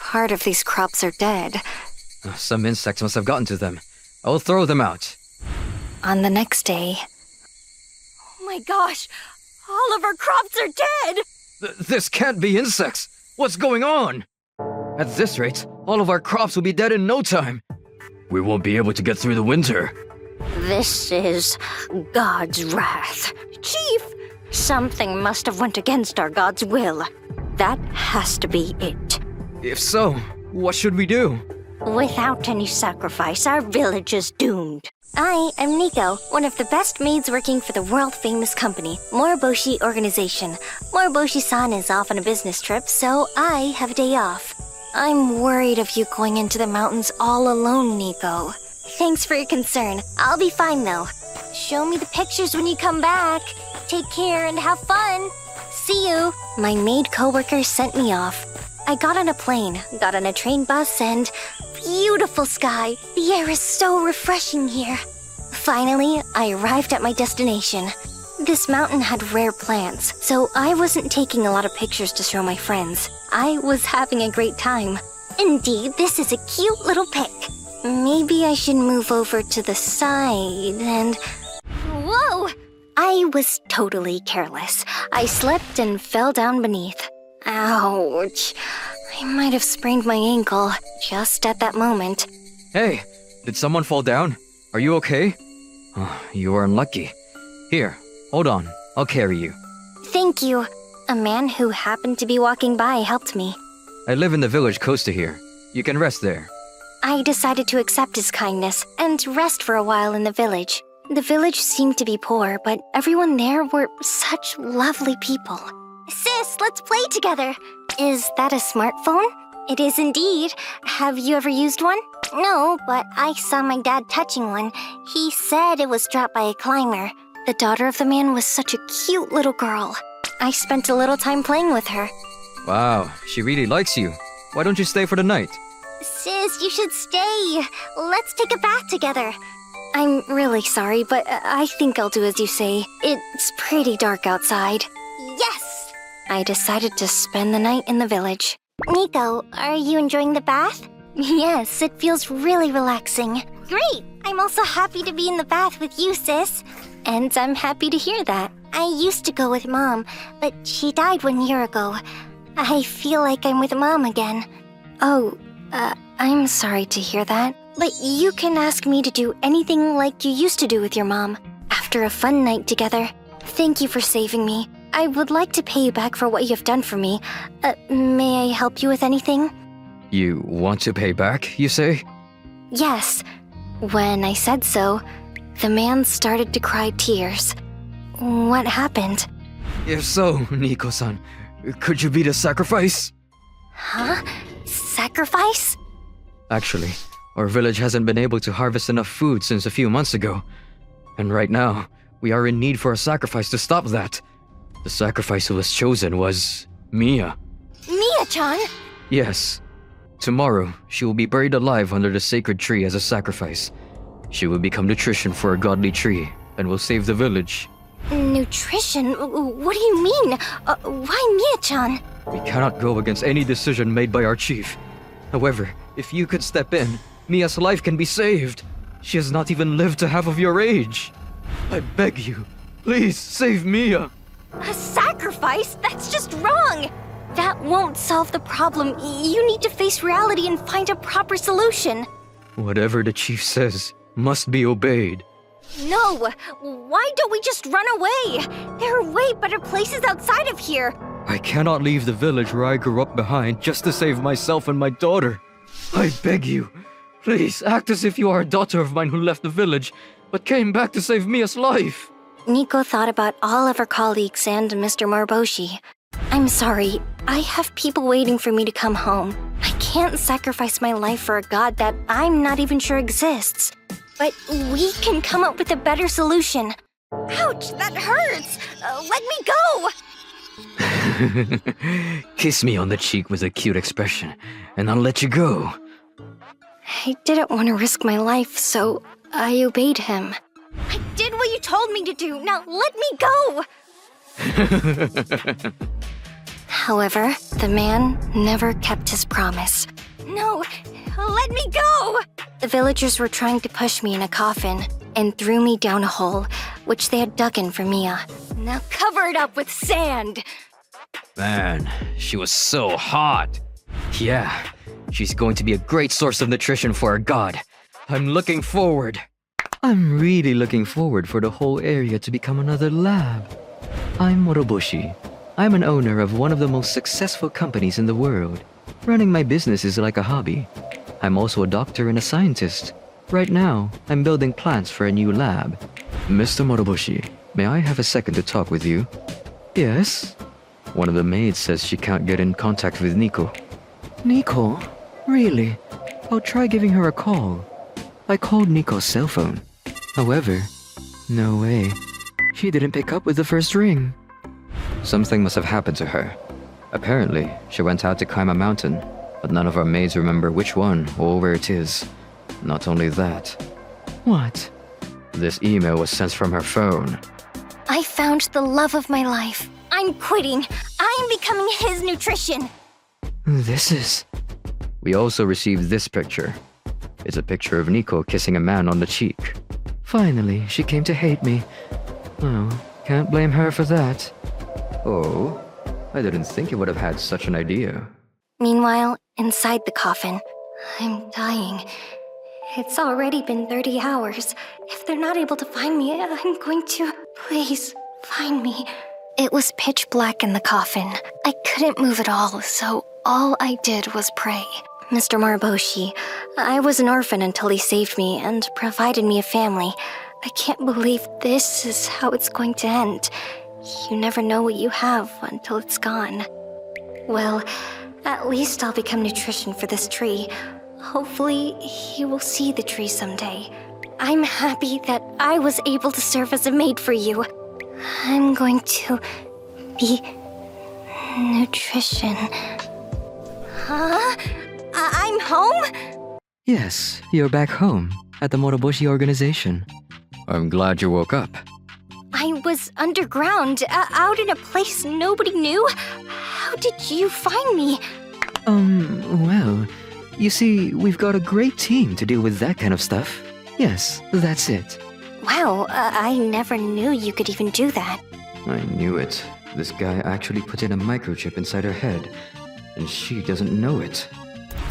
Part of these crops are dead. Some insects must have gotten to them. I'll throw them out. On the next day... Oh my gosh! All of our crops are dead! This can't be insects! What's going on? At this rate, all of our crops will be dead in no time. We won't be able to get through the winter. This is God's wrath. Chief! Something must have went against our God's will. That has to be it. If so, what should we do? Without any sacrifice, our village is doomed. I am Nico, one of the best maids working for the world-famous company, Moriboshi Organization. Moriboshi-san is off on a business trip, so I have a day off. I'm worried of you going into the mountains all alone, Nico. Thanks for your concern. I'll be fine, though. Show me the pictures when you come back. Take care and have fun. See you. My maid coworker sent me off. I got on a plane, got on a train bus, and beautiful sky. The air is so refreshing here. Finally, I arrived at my destination. This mountain had rare plants, so I wasn't taking a lot of pictures to show my friends. I was having a great time. Indeed, this is a cute little pic. Maybe I should move over to the side and... Whoa! I was totally careless. I slipped and fell down beneath. Ouch. I might have sprained my ankle just at that moment. Hey, did someone fall down? Are you okay? Oh, you are unlucky. Here, hold on. I'll carry you. Thank you. A man who happened to be walking by helped me. I live in the village close to here. You can rest there. I decided to accept his kindness and rest for a while in the village. The village seemed to be poor, but everyone there were such lovely people. Sis, let's play together. Is that a smartphone? It is indeed. Have you ever used one? No, but I saw my dad touching one. He said it was dropped by a climber. The daughter of the man was such a cute little girl. I spent a little time playing with her. Wow, she really likes you. Why don't you stay for the night? Sis, you should stay. Let's take a bath together. I'm really sorry, but I think I'll do as you say. It's pretty dark outside. Yes! I decided to spend the night in the village. Nico, are you enjoying the bath? Yes, it feels really relaxing. Great! I'm also happy to be in the bath with you, sis. And I'm happy to hear that. I used to go with Mom, but she died 1 year ago. I feel like I'm with Mom again. Oh, I'm sorry to hear that. But you can ask me to do anything like you used to do with your mom. After a fun night together. Thank you for saving me. I would like to pay you back for what you have done for me. May I help you with anything? You want to pay back, you say? Yes. When I said so, the man started to cry tears. What happened? If so, Nico-san, could you be the sacrifice? Huh? Sacrifice? Actually, our village hasn't been able to harvest enough food since a few months ago. And right now, we are in need for a sacrifice to stop that. The sacrifice who was chosen was Mia. Mia-chan? Yes. Tomorrow, she will be buried alive under the sacred tree as a sacrifice. She will become nutrition for a godly tree and will save the village. Nutrition? What do you mean? Why Mia-chan? We cannot go against any decision made by our chief. However, if you could step in, Mia's life can be saved. She has not even lived to half of your age. I beg you, please save Mia. A sacrifice? That's just wrong! That won't solve the problem. You need to face reality and find a proper solution. Whatever the chief says must be obeyed. No! Why don't we just run away? There are way better places outside of here. I cannot leave the village where I grew up behind just to save myself and my daughter. I beg you, please act as if you are a daughter of mine who left the village, but came back to save Mia's life. Nico thought about all of her colleagues and Mr. Moriboshi. I'm sorry, I have people waiting for me to come home. I can't sacrifice my life for a god that I'm not even sure exists. But we can come up with a better solution. Ouch, that hurts! Let me go! Kiss me on the cheek with a cute expression, and I'll let you go. I didn't want to risk my life, so I obeyed him. I did what you told me to do, now let me go! However, the man never kept his promise. No, let me go! The villagers were trying to push me in a coffin and threw me down a hole, which they had dug in for Mia. Now cover it up with sand! Man, she was so hot. Yeah, she's going to be a great source of nutrition for our god. I'm looking forward. I'm really looking forward for the whole area to become another lab. I'm Moroboshi. I'm an owner of one of the most successful companies in the world. Running my business is like a hobby. I'm also a doctor and a scientist. Right now, I'm building plants for a new lab. Mr. Moroboshi, may I have a second to talk with you? Yes? One of the maids says she can't get in contact with Nico. Nico? Really? I'll try giving her a call. I called Nico's cell phone. However, no way. She didn't pick up with the first ring. Something must have happened to her. Apparently, she went out to climb a mountain, but none of our maids remember which one or where it is. Not only that. What? This email was sent from her phone. I found the love of my life. I'm quitting. I'm becoming his nutrition. This is... We also received this picture. It's a picture of Nico kissing a man on the cheek. Finally, she came to hate me. Oh, can't blame her for that. Oh, I didn't think you would have had such an idea. Meanwhile, inside the coffin, I'm dying. It's already been 30 hours. If they're not able to find me, I'm going to... Please, find me. It was pitch black in the coffin. I couldn't move at all, so all I did was pray. Mr. Moroboshi, I was an orphan until he saved me and provided me a family. I can't believe this is how it's going to end. You never know what you have until it's gone. Well, at least I'll become nutrition for this tree. Hopefully, he will see the tree someday. I'm happy that I was able to serve as a maid for you. I'm going to be nutrition. Huh? I'm home? Yes, you're back home, at the Moroboshi organization. I'm glad you woke up. I was underground, out in a place nobody knew. How did you find me? Well, you see, we've got a great team to deal with that kind of stuff. Yes, that's it. Wow, I never knew you could even do that. I knew it. This guy actually put in a microchip inside her head, and she doesn't know it.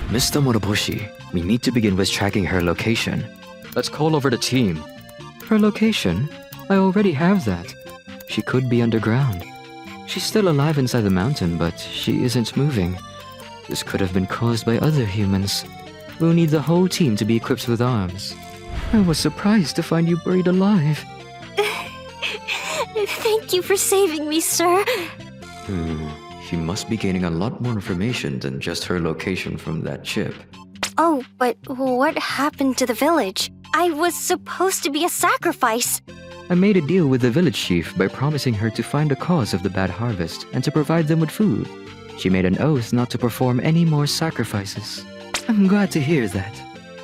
Mr. Moroboshi, we need to begin with tracking her location. Let's call over the team. Her location? I already have that. She could be underground. She's still alive inside the mountain, but she isn't moving. This could have been caused by other humans. We'll need the whole team to be equipped with arms. I was surprised to find you buried alive. Thank you for saving me, sir. She must be gaining a lot more information than just her location from that chip. Oh, but what happened to the village? I was supposed to be a sacrifice. I made a deal with the village chief by promising her to find the cause of the bad harvest and to provide them with food. She made an oath not to perform any more sacrifices. I'm glad to hear that.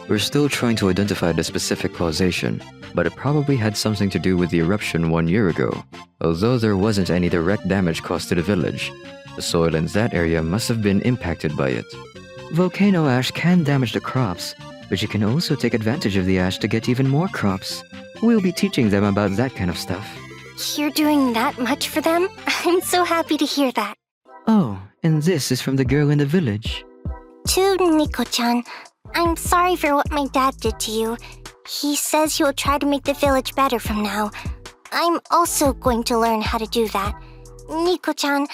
We're still trying to identify the specific causation, but it probably had something to do with the eruption 1 year ago. Although there wasn't any direct damage caused to the village, the soil in that area must have been impacted by it. Volcano ash can damage the crops, but you can also take advantage of the ash to get even more crops. We'll be teaching them about that kind of stuff. You're doing that much for them? I'm so happy to hear that. Oh, and this is from the girl in the village. To Nico-chan, I'm sorry for what my dad did to you. He says he will try to make the village better from now. I'm also going to learn how to do that. Nico-chan,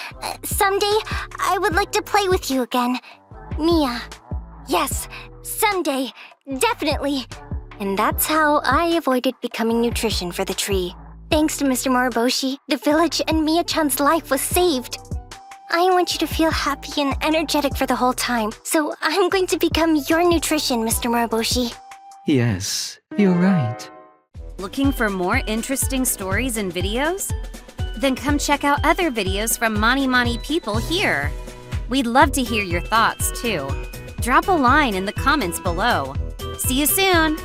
someday I would like to play with you again. Mia. Yes, someday. Definitely. And that's how I avoided becoming nutrition for the tree. Thanks to Mr. Moroboshi, the village and Mia-chan's life was saved. I want you to feel happy and energetic for the whole time, so I'm going to become your nutrition, Mr. Moroboshi. Yes, you're right. Looking for more interesting stories and videos? Then come check out other videos from Mani Mani people here. We'd love to hear your thoughts, too. Drop a line in the comments below. See you soon!